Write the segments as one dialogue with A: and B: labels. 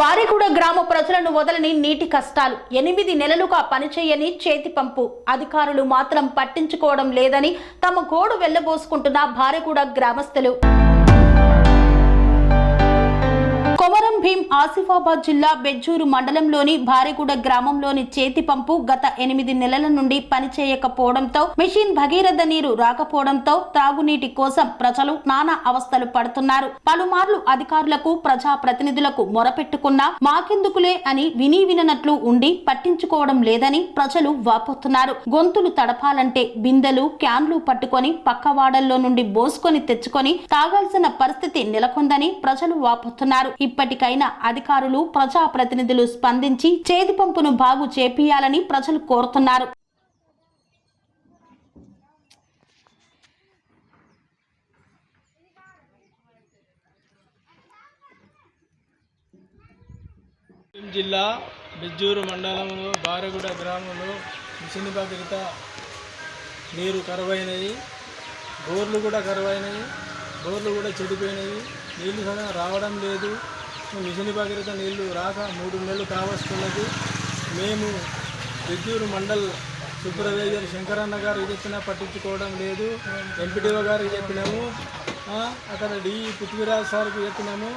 A: బారెగూడ గ్రామ ప్రజలను వదలని నీటి కష్టాలు 8 నెలలుగా పనిచేయని చేతి పంపు అధికారులు మాత్రం పట్టించుకోవడం లేదని తమ గోడు వెళ్లబోసుకుంటున్న బారెగూడ గ్రామస్తులు. కొమరం భీం ఆసిఫాబాద్ జిల్లా బెజ్జూరు మండలంలోని బారెగూడ గ్రామంలోని చేతి పంపు గత 8 నెలల నుండి పనిచేయకపోవడంతో మిషన్ భగీరథ నీరు రాకపోవడంతో తాగునీటి కోసం ప్రజలు నానా అవస్థలు పడుతున్నారు. పలుమార్లు అధికారులకు ప్రజా ప్రతినిధులకు మొరపెట్టుకున్నా మాకెందుకులే అని విననట్లు ఉండి పట్టించుకోవడం లేదని ప్రజలు వాపోతున్నారు. గొంతులు తడపాలంటే బిందెలు క్యాన్లు పట్టుకొని పక్కవాడల్లో నుండి బోసుకొని తెచ్చుకొని తాగాల్సిన పరిస్థితి నెలకొందని ప్రజలు వాపోతున్నారు. ఇప్పటికైనా అధికారులు ప్రజా ప్రతినిధులు స్పందించి చేతి పంపును బాగు చేపియాలని ప్రజలు కోరుతున్నారు.
B: జిల్లా బెజ్జూరు మండలంలో బారెగూడ గ్రామంలో మిషన్ భగీరథ నీరు కరువైనవి, బోర్లు కూడా కరువైనవి, బోర్లు కూడా చెడిపోయినవి, నీళ్లు సగం రావడం లేదు. మిషన్ భగీరథ నీళ్లు రాక 3 నెలలు కావస్తున్నది. మేము బెజ్జూరు మండల్ సూపర్వైజర్ శంకరన్న గారికి చెప్పినా పట్టించుకోవడం లేదు. ఎంపీడీఓ గారికి చెప్పినాము, అక్కడ పృథ్వీరాజ్ సార్కి చెప్పినాము,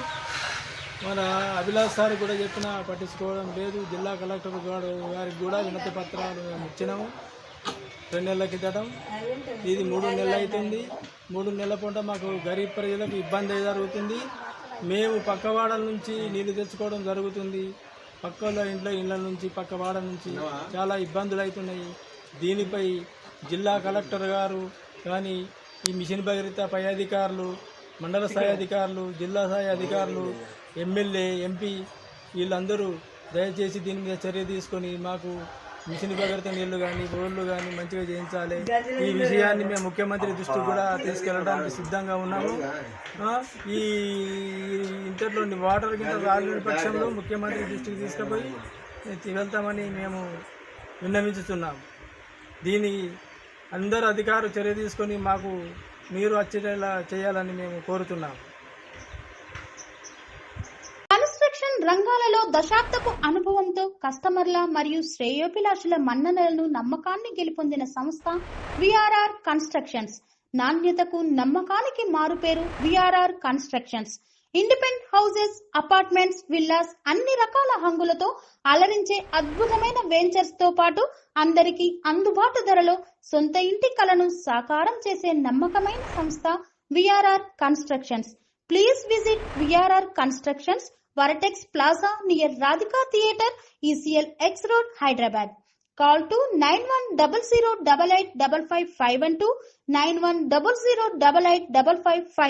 B: మన అభిలాష్ సార్ కూడా చెప్పినా పట్టించుకోవడం లేదు. జిల్లా కలెక్టర్ గారికి కూడా వినతి పత్రాలు ఇచ్చినాము 2 నెలల కిందటం. ఇది 3 నెలలు అవుతుంది. 3 నెలల పూట మాకు గరీబ్ ప్రజలకు ఇబ్బంది జరుగుతుంది. మేము పక్కవాడల నుంచి నీళ్లు తెచ్చుకోవడం జరుగుతుంది. పక్కల ఇళ్ళ నుంచి పక్కవాడ నుంచి చాలా ఇబ్బందులు అవుతున్నాయి. దీనిపై జిల్లా కలెక్టర్ గారు కానీ ఈ మిషన్ భగీరథ పై అధికారులు, మండల స్థాయి అధికారులు, జిల్లా స్థాయి అధికారులు, ఎమ్మెల్యే, ఎంపీ వీళ్ళందరూ దయచేసి దీని మీద చర్య తీసుకొని మాకు మిషన్ భగీరథ నీళ్లు కానీ బోర్లు కానీ మంచిగా చేయించాలి. ఈ విషయాన్ని మేము ముఖ్యమంత్రి దృష్టికి కూడా తీసుకెళ్ళడానికి సిద్ధంగా ఉన్నాము. ఈ ఇంటర్లోని వాటర్ కింద రాలేని పక్షంలో ముఖ్యమంత్రి దృష్టికి తీసుకుపోయి వెళ్తామని మేము విన్నవించుతున్నాము. దీనికి అందరూ అధికారులు చర్య తీసుకొని మాకు నీరు వచ్చేలా చేయాలని మేము కోరుతున్నాము.
A: రంగాలలో దశాబ్దపు అనుభవంతో కస్టమర్ల మరియు శ్రేయోభిలాషుల మన్ననలను నమ్మకాన్ని గెలుపొందిన సంస్థ విఆర్ఆర్ కన్స్ట్రక్షన్స్. నాణ్యతకు నమ్మకానికి మారుపేరు VRR constructions. Independent houses, apartments, villas అన్ని రకాల హంగులతో అలరించే అద్భుతమైన వెంచర్స్ తో పాటు అందరికీ అందుబాటు ధరలో సొంత ఇంటి కలను సాకారం చేసే నమ్మకమైన సంస్థ VRR constructions. Please visit VRR constructions, Varatex Plaza near Radhika Theatre, ECL X Road, Hyderabad. Call to 9100885551 9100885559.